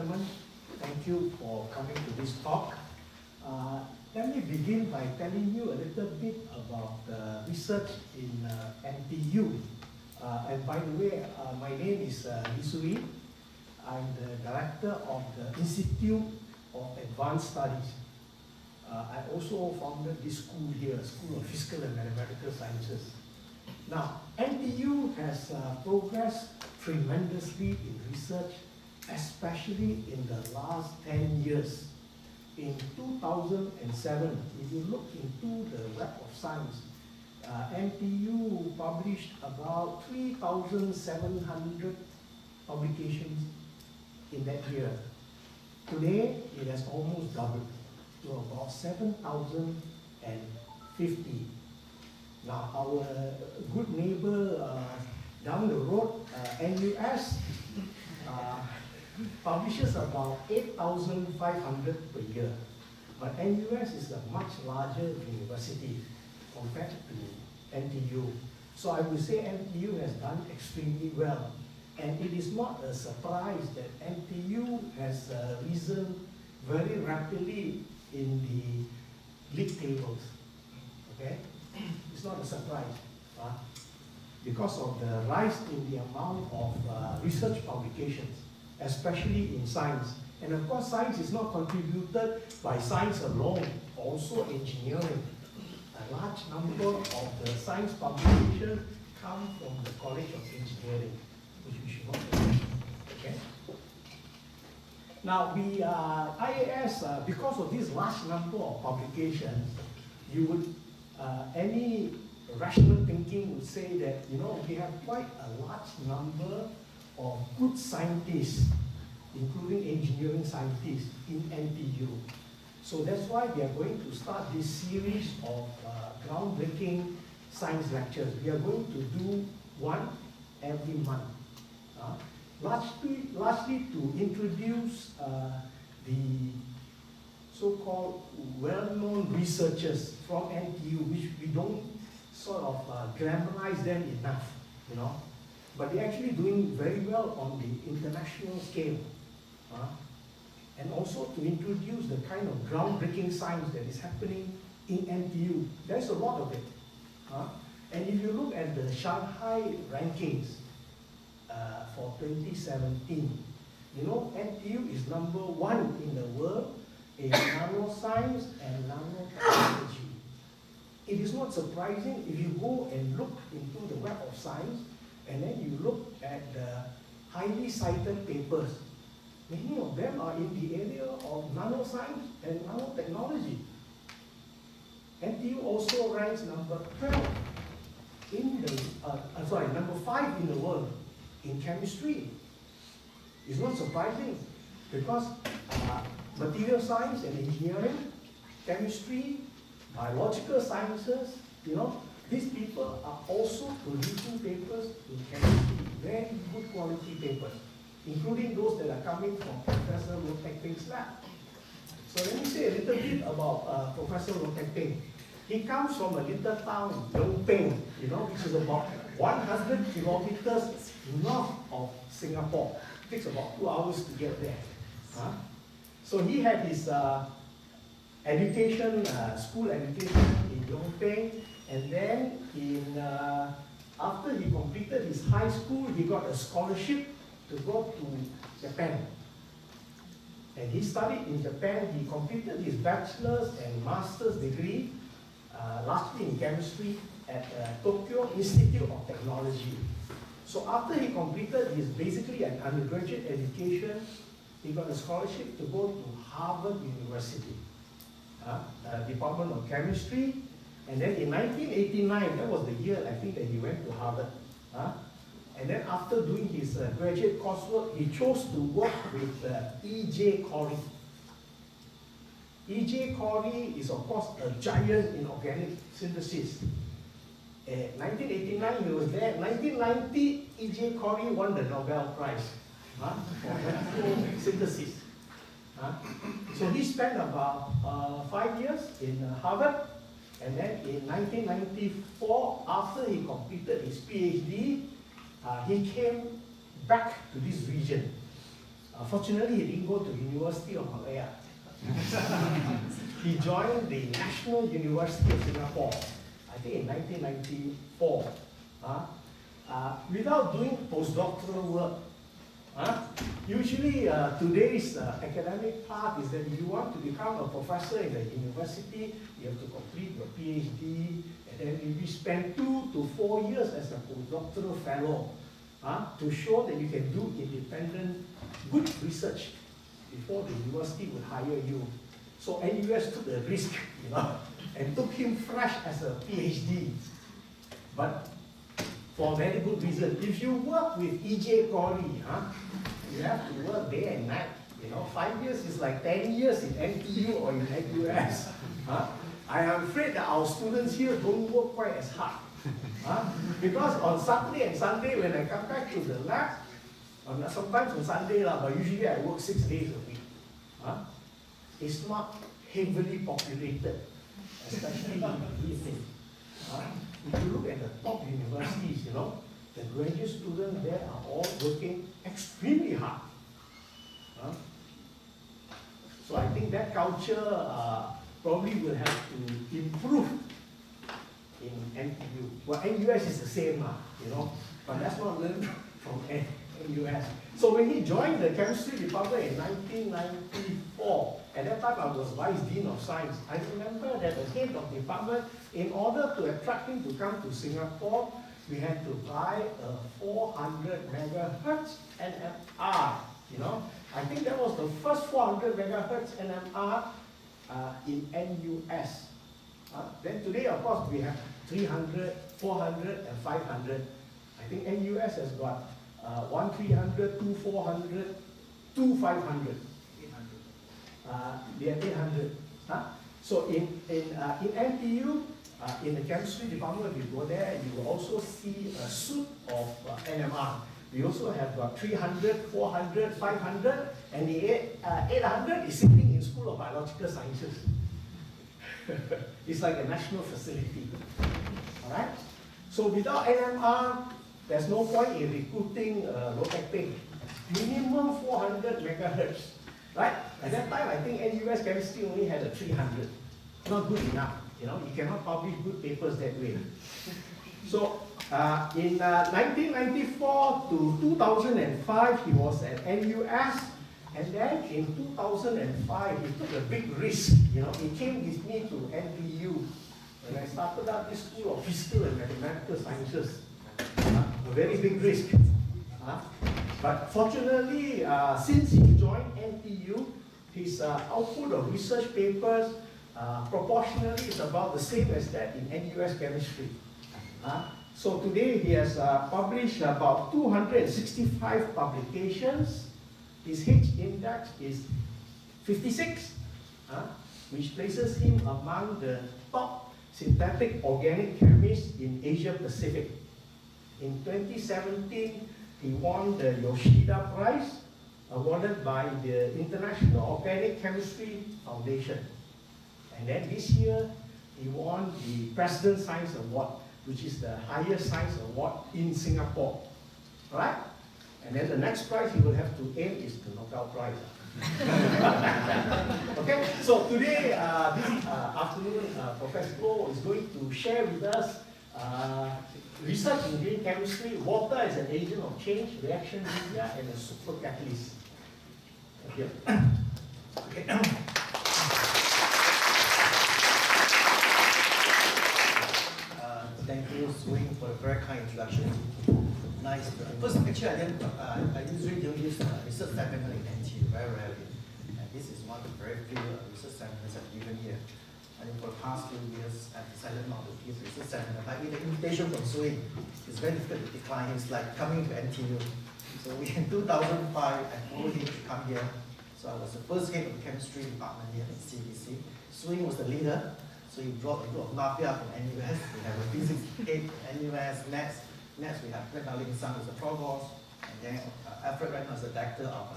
gentlemen, thank you for coming to this talk. Let me begin by telling you a little bit about the research in NTU. And by the way, my name is Lee Sui. I'm the director of the Institute of Advanced Studies. I also founded this school here, School of Physical and Mathematical Sciences. Now, NTU has progressed tremendously in research, especially in the last 10 years. In 2007, if you look into the Web of Science, NTU published about 3,700 publications in that year. Today, it has almost doubled to about 7,050. Now, our good neighbor down the road, NUS, publishes about 8,500 per year. But NUS is a much larger university compared to NTU. So I would say NTU has done extremely well. And it is not a surprise that NTU has risen very rapidly in the league tables. Okay? It's not a surprise. Because of the rise in the amount of research publications, especially in science. And of course, science is not contributed by science alone, also engineering. A large number of the science publications come from the College of Engineering, which we should not forget. Okay? Now, the IAS, because of this large number of publications, you would, any rational thinking would say that, you know, we have quite a large number of good scientists, including engineering scientists in NTU. So that's why we are going to start this series of groundbreaking science lectures. We are going to do one every month. Largely to introduce the so-called well-known researchers from NTU, which we don't sort of glamorize them enough, you know. But they're actually doing very well on the international scale. And also to introduce the kind of groundbreaking science that is happening in NTU. There's a lot of it. And if you look at the Shanghai rankings for 2017, you know, NTU is #1 in the world in nanoscience and nanotechnology. It is not surprising if you go and look into the Web of Science and then you look at the highly cited papers. Many of them are in the area of nanoscience and nanotechnology. NTU also ranks #12 in the, #5 in the world in chemistry. It's not surprising because material science and engineering, chemistry, biological sciences, you know, these people are also producing papers in chemistry, very good quality papers, including those that are coming from Professor Loh Teck Peng's lab. So let me say a little bit about Professor Loh Teck Peng. He comes from a little town, Loh Peng, you know, which is about 100 kilometers north of Singapore. It takes about 2 hours to get there. So he had his education, school education in Loh Peng, and then after he completed his high school, he got a scholarship to go to Japan. And he studied in Japan. He completed his bachelor's and master's degree, largely in chemistry, at Tokyo Institute of Technology. So after he completed his basically an undergraduate education, he got a scholarship to go to Harvard University, Department of Chemistry. And then in 1989, that was the year I think that he went to Harvard. And then after doing his graduate coursework, he chose to work with E.J. Corey. E.J. Corey is of course a giant in organic synthesis. 1989 he was there. 1990, E.J. Corey won the Nobel Prize for chemical synthesis. So he spent about 5 years in Harvard. And then in 1994, after he completed his PhD, he came back to this region Fortunately, he didn't go to University of Malaya. He joined the National University of Singapore, I think in 1994, without doing postdoctoral work. Usually, today's academic path is that if you want to become a professor in the university, you have to complete your PhD, and then maybe spend 2 to 4 years as a postdoctoral fellow to show that you can do independent, good research before the university would hire you. So NUS took the risk, and took him fresh as a PhD. But for a very good reason. If you work with E.J. Corey, you have to work day and night. 5 years is like 10 years in NTU or in NTU-IAS. I am afraid that our students here don't work quite as hard. Because on Saturday and Sunday, when I come back to the lab, sometimes on Sunday, but usually I work 6 days a week. It's not heavily populated, especially in the evening. If you look at the top universities, the graduate students there are all working extremely hard. So I think that culture probably will have to improve in NTU. Well, NUS is the same, but that's not learned from NUS. So when he joined the chemistry department in 1994, at that time I was Vice Dean of Science, I remember that the head of the department, in order to attract him to come to Singapore, we had to buy a 400 megahertz NMR. I think that was the first 400 megahertz NMR in NUS. Then today, of course, we have 300, 400, and 500. I think NUS has got 1 300, 2 400, 2 500. 800. They are 800. So in NTU, in the chemistry department, if you go there, you will also see a suite of NMR. We also have 300, 400, 500, and the 800 is sitting in School of Biological Sciences. It's like a national facility. All right? So without NMR, there's no point in recruiting Loh Teck Peng. Minimum 400 megahertz. Right? At that time, I think NUS chemistry only had a 300. Not good enough. You cannot publish good papers that way. So in 1994 to 2005, he was at NUS, and then in 2005, he took a big risk. He came with me to NTU, and I started out this School of Physical and Mathematical Sciences. A very big risk. But fortunately, since he joined NTU, his output of research papers proportionally is about the same as that in NUS chemistry. So today he has published about 265 publications. His H index is 56, which places him among the top synthetic organic chemists in Asia Pacific. In 2017, he won the Yoshida Prize, awarded by the International Organic Chemistry Foundation. And then this year, he won the President Science Award, which is the highest science award in Singapore. All right? And then the next prize he will have to aim is the Nobel Prize. Okay, so today, this afternoon, Professor Loh is going to share with us research in green chemistry, water as an agent of change, reaction media, and a super catalyst. Okay. Thank you, Swing, for a very kind introduction. Nice. First picture, I usually don't use research seminar in NTU, very rarely. And this is one of the very few research seminars I've given here. And for the past few years, I've decided not to give research seminar. But with the invitation from Swing, it's very difficult to decline. It's like coming to NTU. So in 2005, I followed him to come here. So I was the first head of the chemistry department here at CBC. Swing was the leader. So he brought a group of mafia from NUS. We have a physics head from NUS. Next we have Ren Ling Sang as the provost, and then Alfred right now is the director of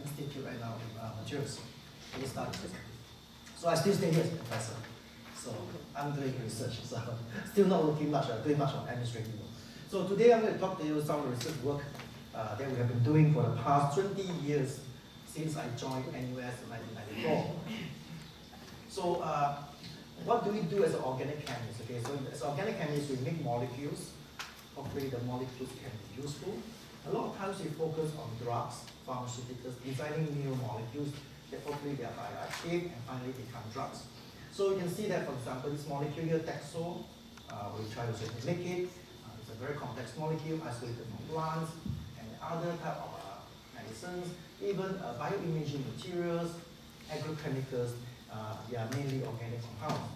institute right now in materials. He started this. So I still stay here as a professor. So I'm doing research. So still not looking much, doing much on administrative work. So today I'm going to talk to you some research work that we have been doing for the past 20 years since I joined NUS in 1994. So what do we do as organic chemists? Okay, so as organic chemists, we make molecules. Hopefully the molecules can be useful. A lot of times we focus on drugs, pharmaceuticals, designing new molecules that hopefully they are bioactive and finally become drugs. So you can see that, for example, this molecule here, Taxol, we try to make it. It's a very complex molecule, isolated from plants and other type of medicines, even bioimaging materials, agrochemicals, they are mainly organic compounds.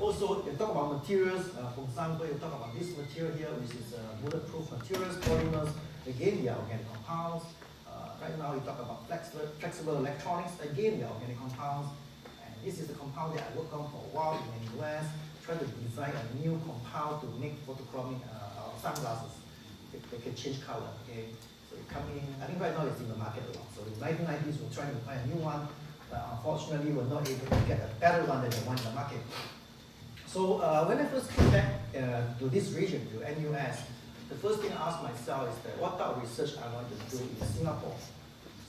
Also, you talk about materials, for example, you talk about this material here, which is bulletproof materials, polymers, again, they are organic compounds. Right now, you talk about flexible electronics, again, they are organic compounds. And this is the compound that I worked on for a while in the US, trying to design a new compound to make photochromic sunglasses. They can change color, okay? So it come in, I think right now it's in the market a lot. So in the 1990s, we're trying to find a new one, but unfortunately, we're not able to get a better one than the one in the market. So when I first came back to this region, to NUS, the first thing I asked myself is that what type of research I want to do in Singapore.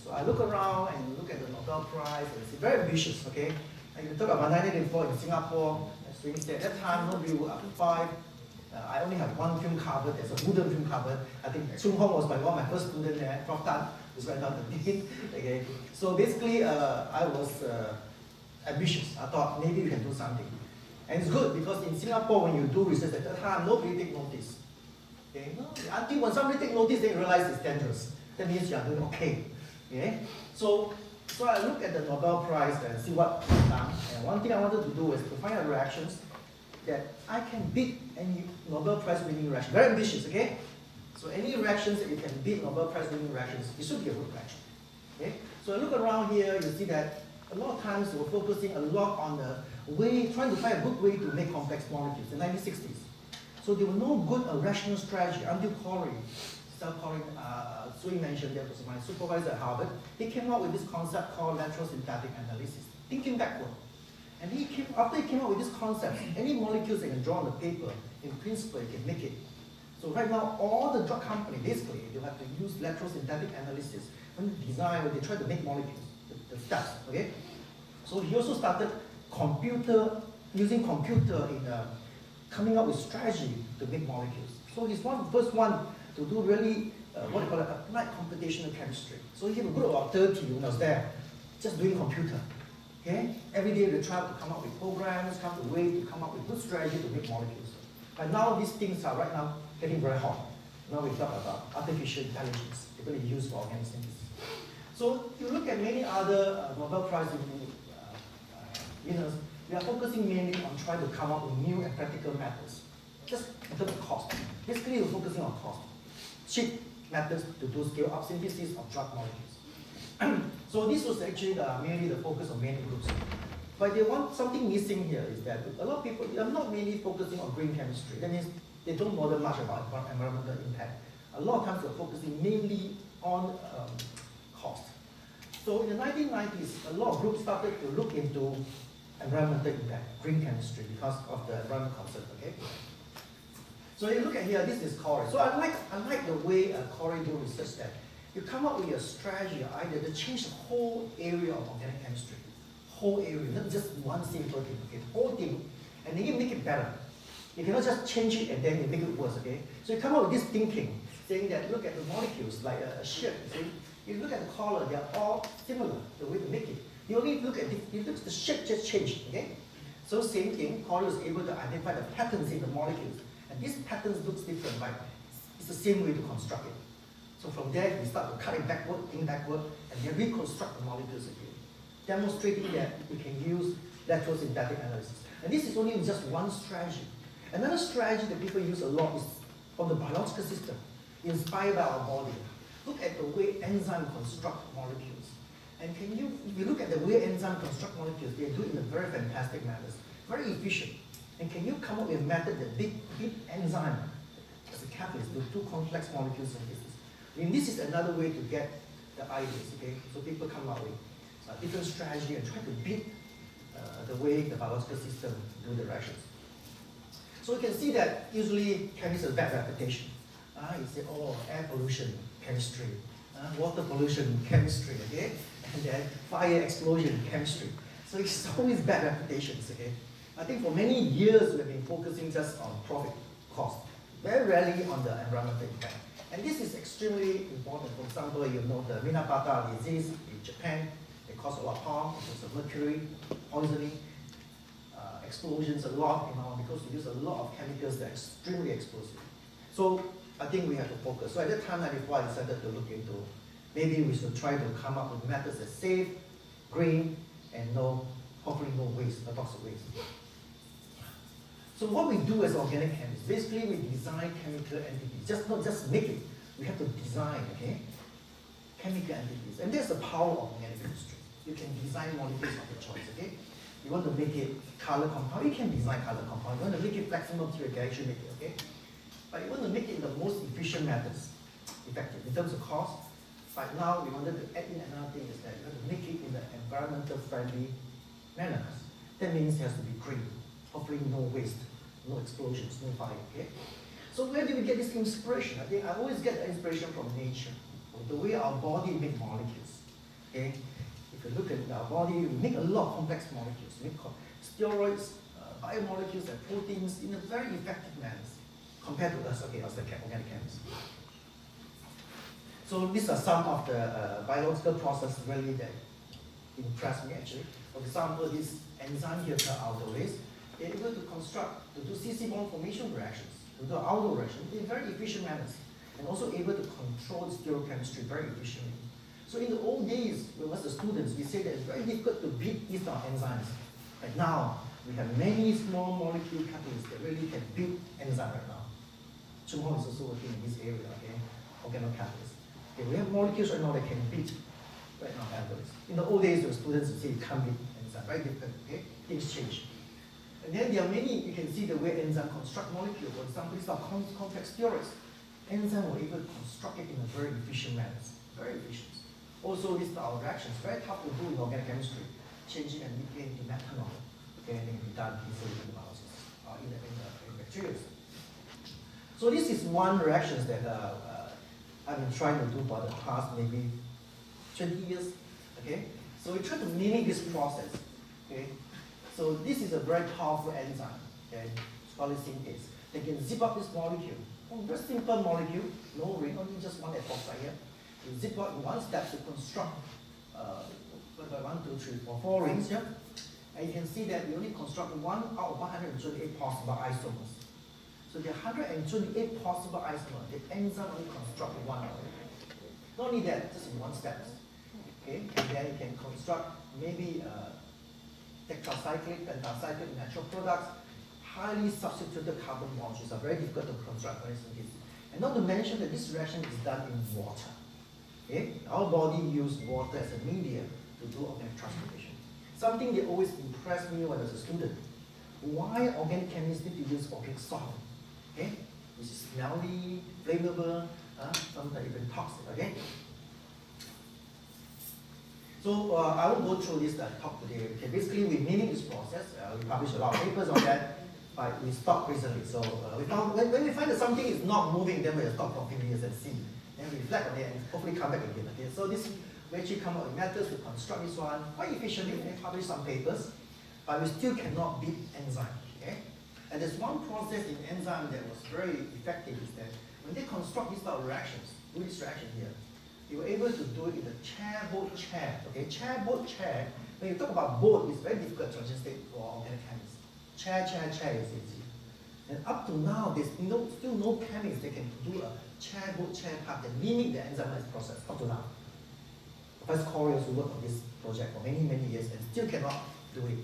So I look around and look at the Nobel Prize, and it's very ambitious, okay? And you talk about 1984 in Singapore, as we said, at that time, nobody would apply. I only have one film cover, there's a wooden film cover. I think Chung Hong was one of my first students there, Prof Tan, who's right down the dean. Okay. So basically, I was ambitious. I thought maybe we can do something. And it's good because in Singapore, when you do research at that time, nobody take notice. Okay? No, until when somebody take notice, they realize it's dangerous. That means you are doing okay. Okay? So I look at the Nobel Prize and see what I've done. And one thing I wanted to do is to find out reactions that I can beat any Nobel Prize winning reaction. Very ambitious, okay? So any reactions that you can beat Nobel Prize winning reactions, it should be a good reaction. Okay? So I look around here, you see that a lot of times we're focusing a lot on the way, trying to find a good way to make complex molecules in the 1960s. So there was no good rational strategy until Corey, Sui mentioned, that was my supervisor at Harvard. He came up with this concept called electrosynthetic analysis, thinking backward. And after he came up with this concept, any molecules they can draw on the paper, in principle, you can make it. So right now, all the drug companies, basically, they have to use electrosynthetic analysis when they design, when they try to make molecules, the steps, okay? So he also started using computer in coming up with strategy to make molecules. So he's the first one to do really, what they call applied computational chemistry. So he had a group of about 30 when I was there, just doing computer. Okay? Every day they try to come up with programs, come up with ways to come up with good strategy to make molecules. But now these things are right now getting very hot. Now we talk about artificial intelligence, they're going to use for organic synthesis. So you look at many other Nobel Prize winners, they are focusing mainly on trying to come up with new and practical methods, just in terms of cost. Basically, we're focusing on cost. Cheap methods to do scale-up synthesis of drug molecules. So this was actually mainly the focus of many groups. But they want something missing here is that a lot of people are not mainly focusing on green chemistry. That means they don't bother much about environmental impact. A lot of times they're focusing mainly on cost. So in the 1990s, a lot of groups started to look into environmental impact, green chemistry, because of the environmental concern, okay? So you look at here, this is Corey. So I like the way Corey do research that you come up with a strategy or idea to change the whole area of organic chemistry. Whole area, not just one simple thing, okay? The whole thing, and then you make it better. You cannot just change it and then you make it worse, okay? So you come up with this thinking, saying that look at the molecules like a shirt, see? You look at the color, they are all similar, the way to make it. You only look at the shape just changed, okay? So same thing, Corey was able to identify the patterns in the molecules. And these patterns looks different, but it's the same way to construct it. So from there, we start to cut it backward, think backward, and then reconstruct the molecules again, demonstrating that we can use electrosynthetic analysis. And this is only just one strategy. Another strategy that people use a lot is on the biological system, inspired by our body. Look at the way enzymes construct molecules. And if you look at the way enzymes construct molecules, they do it in a very fantastic manner, very efficient. And can you come up with a method that beat enzyme as a catalyst to do complex molecules synthesis? I mean, this is another way to get the ideas, okay? So people come up with a different strategy and try to beat the way the biological system do the reactions. So you can see that usually chemists have a bad reputation. You say, oh, air pollution, chemistry, water pollution, chemistry, okay? And then fire explosion, chemistry. So it's always bad reputations, okay? I think for many years we've been focusing just on profit cost, very rarely on the environmental impact. And this is extremely important. For example, you know the Minabata disease in Japan, it caused a lot of harm because of mercury, poisoning, explosions a lot, because we use a lot of chemicals that are extremely explosive. So I think we have to focus. So at that time, before I decided to look into, maybe we should try to come up with methods that safe, green, and hopefully no waste, no toxic waste. So what we do as organic chemists, basically we design chemical entities, not just make it, we have to design, okay, chemical entities. And that's the power of organic chemistry. You can design molecules of your choice, okay? You want to make it color compound, you can design color compound. You want to make it flexible material, you can actually make it, okay? But you want to make it in the most efficient methods, effective in terms of cost. But now we wanted to add in another thing is that you want to make it in an environmental friendly manner. That means it has to be green. Hopefully no waste, no explosions, no fire, okay? So where do we get this inspiration? I think I always get the inspiration from nature, the way our body makes molecules, okay? If you look at our body, we make a lot of complex molecules. We make steroids, biomolecules, and proteins in a very effective manner compared to us, okay, as the organic chemists. So these are some of the biological processes really that impressed me actually. For example, this enzyme here called aldolase, they're able to construct, to do CC bond formation reactions, to do aldol reaction in very efficient manners, and also able to control stereochemistry very efficiently. So in the old days, when we were students, we say that it's very difficult to beat these enzymes. But now, we have many small molecule catalysts that really can beat enzyme right now. Chumho is also working in this area, okay? Organocatalysts. Okay, we have molecules right now that can beat right now enzymes. In the old days, the students would say it can't beat enzyme, very difficult, okay? Things change. And then there are many, you can see the way enzyme construct molecules. For example, these are complex steroids. Enzyme were able to construct it in a very efficient manner, very efficient. Also, these are our reactions, very tough to do in organic chemistry, changing an methane to methanol. Okay, and it can be done easily in analysis, in bacteria. So this is one reaction that I've been trying to do for the past maybe 20 years. Okay, so we try to mimic this process. Okay, so this is a very powerful enzyme. Okay, scholarly synthase. They can zip up this molecule. Oh, very simple molecule, no ring, only just one epoxide here. You zip up in one step to construct 4 rings here. And you can see that we only construct 1 out of 128 possible isomers. So there are 128 possible isomers. The enzyme only construct 1 out of it. Not only that, just in one step. Okay, and then you can construct maybe tetracyclic, pentacyclic natural products, highly substituted carbon bonds, which are very difficult to construct, for instance. And not to mention that this reaction is done in water. Okay? Our body uses water as a media to do organic transformation. Something that always impressed me when I was a student. Why organic chemists need to use organic solvent? Okay? Which is smelly, flammable, sometimes even toxic. Okay? So I won't go through this talk today. Okay, basically, we mimic this process. We published a lot of papers on that, but we stopped recently. So we found when we find that something is not moving, then we'll stop for a few years and see. Then we reflect on it and hopefully come back again. Okay? So this we actually come up with methods to construct this one quite efficiently and publish some papers, but we still cannot beat enzyme. Okay? And there's one process in enzyme that was very effective is that when they construct these type of reactions, do this reaction here, they were able to do it in the chair-boat chair. Okay, chair-boat chair. When you talk about boat, it's very difficult to translate for organic chemists. Chair is easy. And up to now, there's still no chemists that can do a chair-boat chair part that mimic the enzymatic process up to now. Professor Corey who worked on this project for many, many years and still cannot do it.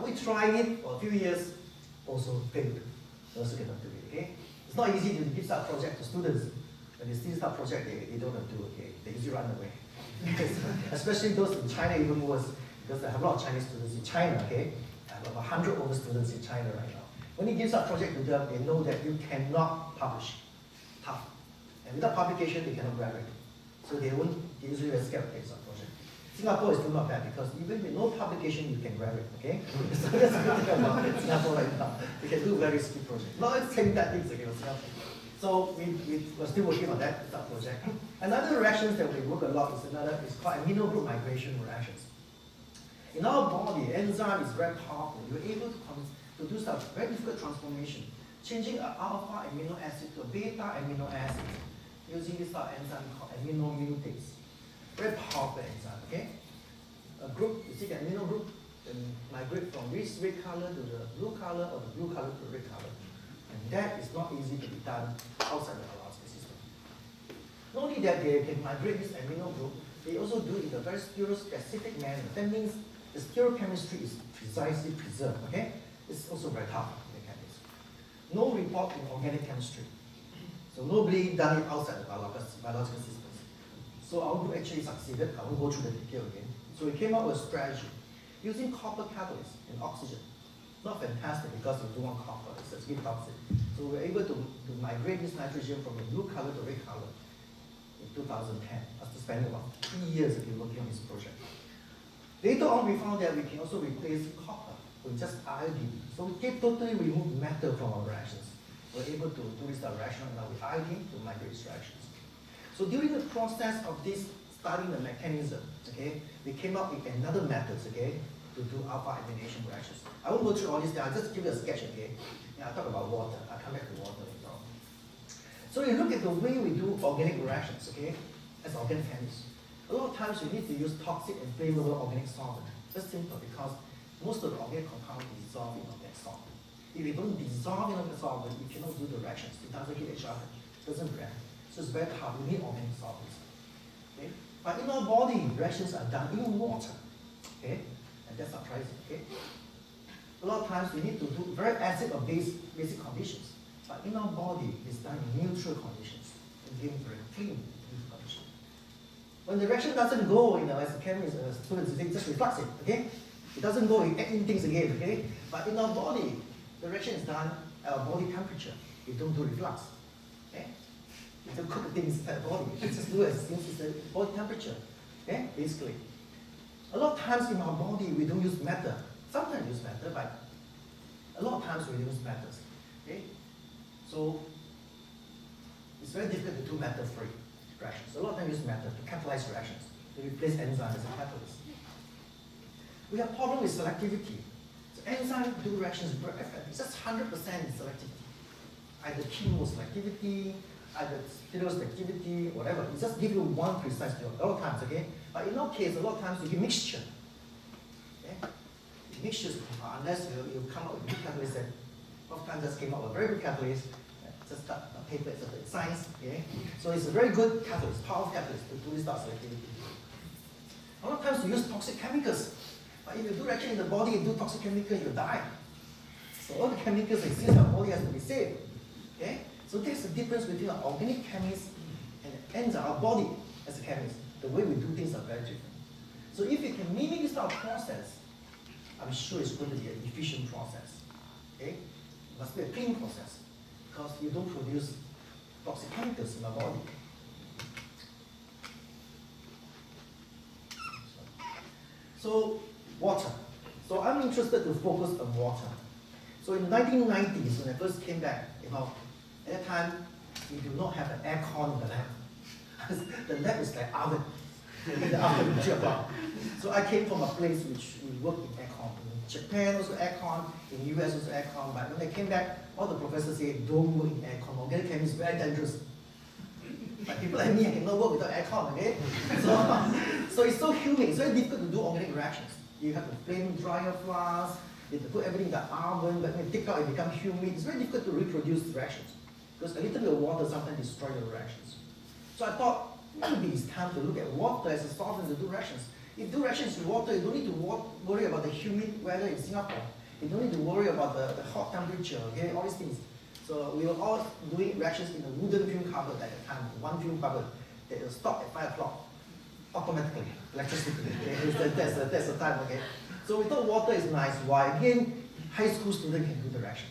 We tried it for a few years, also failed. Also cannot do it. Okay, it's not easy to give that project to students. When they see that project, they don't want to do. Okay, they usually run away. Especially those in China, even worse, because I have a lot of Chinese students in China. Okay, I have about 100 over students in China right now. When you give that project to them, they know that you cannot publish. Tough. And without publication, they cannot graduate. So they usually very scared of this project. Singapore is still not bad because even with no publication, you can graduate, okay? So that's the good thing about Singapore right now. You can do very sweet projects. Not saying bad things against Singapore. So we're still working on that project. Another reactions that we work a lot is called amino group migration reactions. In our body, enzyme is very powerful. You're able to do some very difficult transformation, changing an alpha amino acid to a beta amino acid using this enzyme called amino mutase. Very powerful enzyme, okay? A group, you see the amino group, then migrate from this red color to the blue color or the blue color to the red color. And that is not easy to be done outside the biological system. Not only that they can migrate this amino group, they also do it in a very specific manner. That means the stereochemistry is precisely preserved, okay? It's also very tough in the chemistry. No report in organic chemistry. So nobody done it outside the biological systems. So our group actually succeeded. I won't go through the detail again. So we came up with a strategy using copper catalyst and oxygen. Not fantastic because we don't want copper, it's a skin toxic. So we're able to migrate this nitrogen from the blue color to red color in 2010. After spending about 3 years working on this project. Later on, we found that we can also replace copper with just iodine. So we can totally remove metal from our reactions. We're able to do this reaction now with iodine to migrate these reactions. So during the process of this, studying the mechanism, okay, we came up with another methods, okay, to do alpha amination reactions. I won't go through all this, I'll just give you a sketch, okay? Yeah, I'll talk about water. I'll come back to water later on. So you look at the way we do organic reactions, okay, as organic chemists. A lot of times we need to use toxic and flammable organic solvent. That's simple because most of the organic compounds dissolve in organic solvent. If you don't dissolve in organic solvent, you cannot do the reactions. It doesn't hit each other. It doesn't react. So it's very hard. You need organic solvents. Okay? But in our body, reactions are done in water. Okay? And that's surprising. Okay? A lot of times we need to do very acid or basic conditions. But in our body, it's done in neutral conditions. Again, very clean neutral conditions. When the reaction doesn't go, as a chemist, students, they just reflux it. Okay? It doesn't go, we add in things again. Okay? But in our body, the reaction is done at our body temperature. We don't do reflux. Okay? We don't cook things at the body. We just do it as things at the body temperature. Okay? Basically. A lot of times in our body, we don't use matter. Sometimes we use matter, but a lot of times we use metals. Okay? So it's very difficult to do matter-free reactions. A lot of times we use matter to catalyze reactions, to replace enzymes as a catalyst. We have problem with selectivity. So enzyme do reactions very effective. It's just 100% selectivity. Either chemo selectivity, either stereoselectivity, whatever. It just gives you one precise field. A lot of times, okay? But in our case, a lot of times you get mixture. Okay? Mixtures, unless you come up with good catalyst, and oftentimes just came up with a very good catalyst, just got a paper in science, okay? So it's a very good catalyst, powerful catalyst to do this type of selectivity. A lot of times you use toxic chemicals. But if you do reaction in the body, you do toxic chemicals, you die. So all the chemicals that exist in our body has to be saved. Okay? So there's the difference between an organic chemist and our body as a chemist. The way we do things are very different. So if you can mimic this type of process, I'm sure it's going to be an efficient process. Okay? It must be a clean process because you don't produce toxic chemicals in our body. So water. So I'm interested to focus on water. So in the 1990s, when I first came back, at that time, we do not have an aircon in the lab. The lab is like oven. The oven is about. So I came from a place which we work in aircon. In Japan also aircon, in the US also aircon. But when I came back, all the professors said, don't work in aircon. Organic chemistry is very dangerous. But people like me, I cannot work without aircon, okay? So it's so humid, it's very difficult to do organic reactions. You have to flame dryer flask, you have to put everything in the oven, but when you take out it becomes humid. It's very difficult to reproduce reactions. Because a little bit of water sometimes destroys your reactions. So I thought, maybe it's time to look at water as a solvent to do reactions. If you do reactions with water, you don't need to worry about the humid weather in Singapore. You don't need to worry about the hot temperature, okay, all these things. So we were all doing reactions in a wooden fume cupboard at the time, one fume cupboard that will stop at 5 o'clock automatically, electricity. Okay? That's the time, okay? So we thought water is nice. Why? Again, high school student can do the reaction.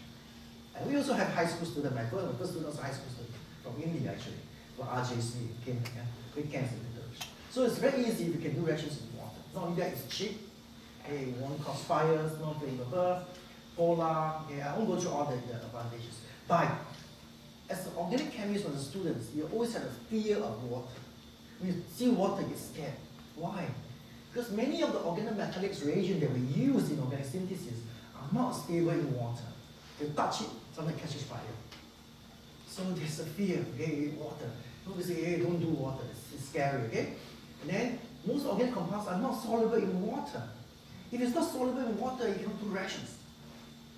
And we also have high school students. My first student was a high school student from India actually, from RJC, came here, weekends and do the reaction. So it's very easy if you can do reactions in water. Not only that, it's cheap. Okay, it won't cause fires, no flammable, polar. Okay, I won't go through all the advantages. But as an organic chemist when the students, you always have a fear of water. When you see water, you get scared. Why? Because many of the organometallics reagents that we use in organic synthesis are not stable in water. You touch it, something catches fire. So there's a fear, okay, water. People say, hey, don't do water, it's scary, okay? And then most organic compounds are not soluble in water. If it's not soluble in water, you cannot do reactions.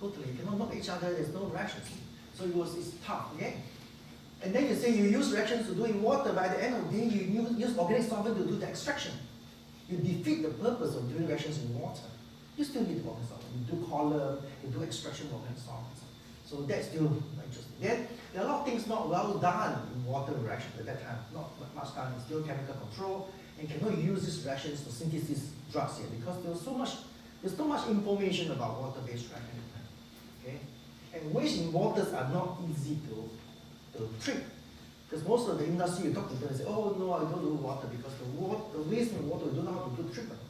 Totally, you cannot knock each other, there's no reactions. So it's tough, okay? And then you say you use reactions to do in water, but at the end of the day, you use organic solvent to do the extraction. You defeat the purpose of doing reactions in water. You still need organic solvent. You do column, you do extraction of organic solvents. So that's still interesting. Then there are a lot of things not well done in water reactions at that time. Not much done, it's still chemical control, and cannot use these reactions to synthesize drugs here because there's so much information about water-based reactions. Okay? And waste in waters are not easy to treat. Because most of the industry, you talk to them and say, oh no, I don't do water because the waste in water, we don't know how to do treatment.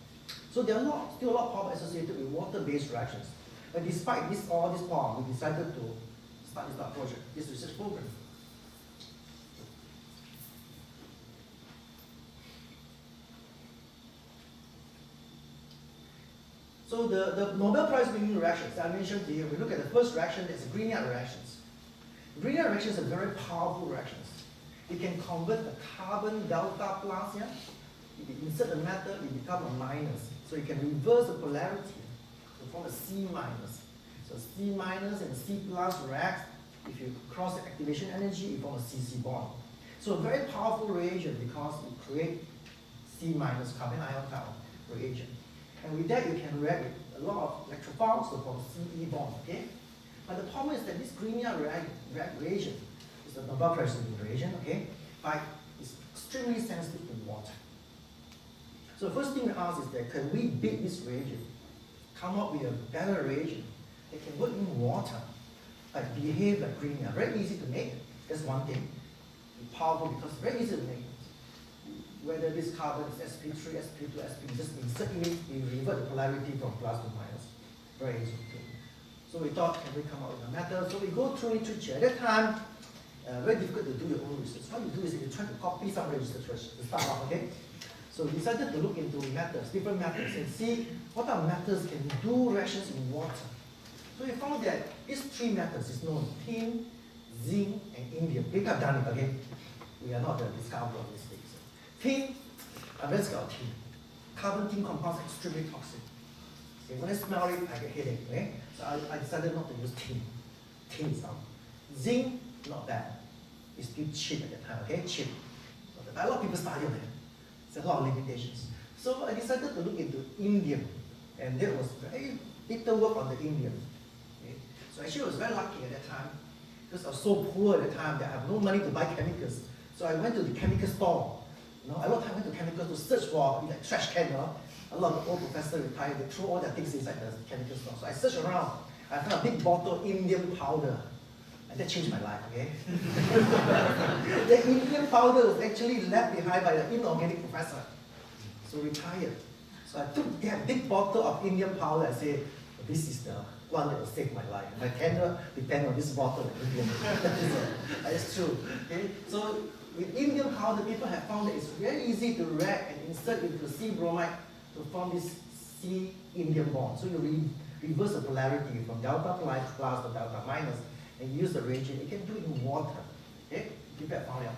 So there are still a lot of problems associated with water-based reactions. But despite all this problem, we decided to start this project, this research program. So the Nobel Prize winning reactions that I mentioned here, we look at the first reaction, that's Grignard reactions. Grignard reactions are very powerful reactions. You can convert the carbon delta plus here. If you insert the metal, it becomes a minus. So you can reverse the polarity to form a C minus. So C minus and C plus react. If you cross the activation energy, you form a CC bond. So a very powerful reagent because it creates C minus carbon ion reagent. And with that, you can react with a lot of electrophiles to form CE bond, okay? But the problem is that this Grignard reagent is a Nobel Prize winning reagent, okay? But it's extremely sensitive to water. So the first thing we ask is that can we beat this reagent, come up with a better reagent that can work in water, but behave like Grignard? Very easy to make, that's one thing. It's powerful because it's very easy to make. Whether this carbon is sp3, sp2, sp, just insert it, we revert the polarity from plus to minus. Very easy to do. So we thought, can we come up with a method? So we go through literature. At that time, very difficult to do your own research. What you do is you try to copy some research first to start off, okay? So we decided to look into methods, different methods, and see what are methods can do reactions in water. So we found that these three methods is known: tin, zinc, and indium. We have done it, okay? We are not the discoverer of these things. Tin, I'm very scared of tin. Carbon tin compounds are extremely toxic. Okay, when I smell it, I get headache, okay? So I decided not to use tin. Tin is out. Zinc, not bad. It's still cheap at that time, okay? Cheap. But a lot of people study on it. There's a lot of limitations. So I decided to look into indium. And there was very little work on the indium. Okay? So actually I was very lucky at that time because I was so poor at the time that I have no money to buy chemicals. So I went to the chemical store. You know, a lot of time I went to chemicals to search for like trash can, you know. A lot of old professors retired, they threw all their things inside the chemical store. So I searched around. I found a big bottle of indium powder. And that changed my life, okay? The indium powder was actually left behind by an inorganic professor. So retired. So I took that big bottle of indium powder and said, this is the one that will save my life. My candle depends on this bottle of indium. That's true. Okay? So with indium powder, people have found that it's very easy to react and insert into C bromide to form this C indium bond. So you reverse the polarity from delta plus to delta minus and use the reagent. You can do it in water. Okay? People have found out.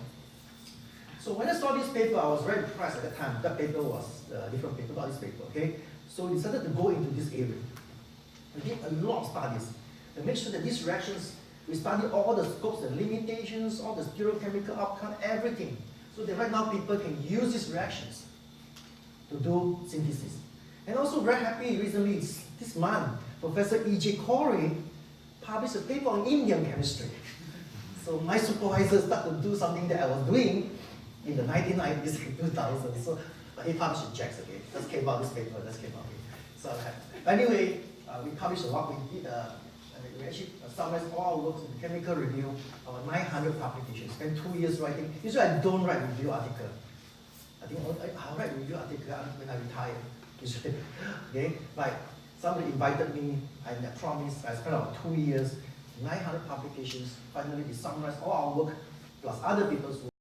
So when I saw this paper, I was very impressed at that time. That paper was a different paper, not this paper. Okay? So we decided to go into this area. We did a lot of studies to make sure that these reactions, we studied all the scopes, the limitations, all the stereochemical outcome, everything. So that right now people can use these reactions to do synthesis. And also very happy recently, this month, Professor E.J. Corey published a paper on indium chemistry. So my supervisor started to do something that I was doing in the 1990s and 2000s. So, but he published in Jack's, okay? Just came out this paper, just came out. So anyway, we published a lot. We did we actually summarized all our works in the chemical review, 900 publications. Spent 2 years writing. Usually I don't write review article. I think I'll write review article when I retire. Okay, but somebody invited me, and I promised. I spent about 2 years 900 publications. Finally, we summarize all our work plus other people's work.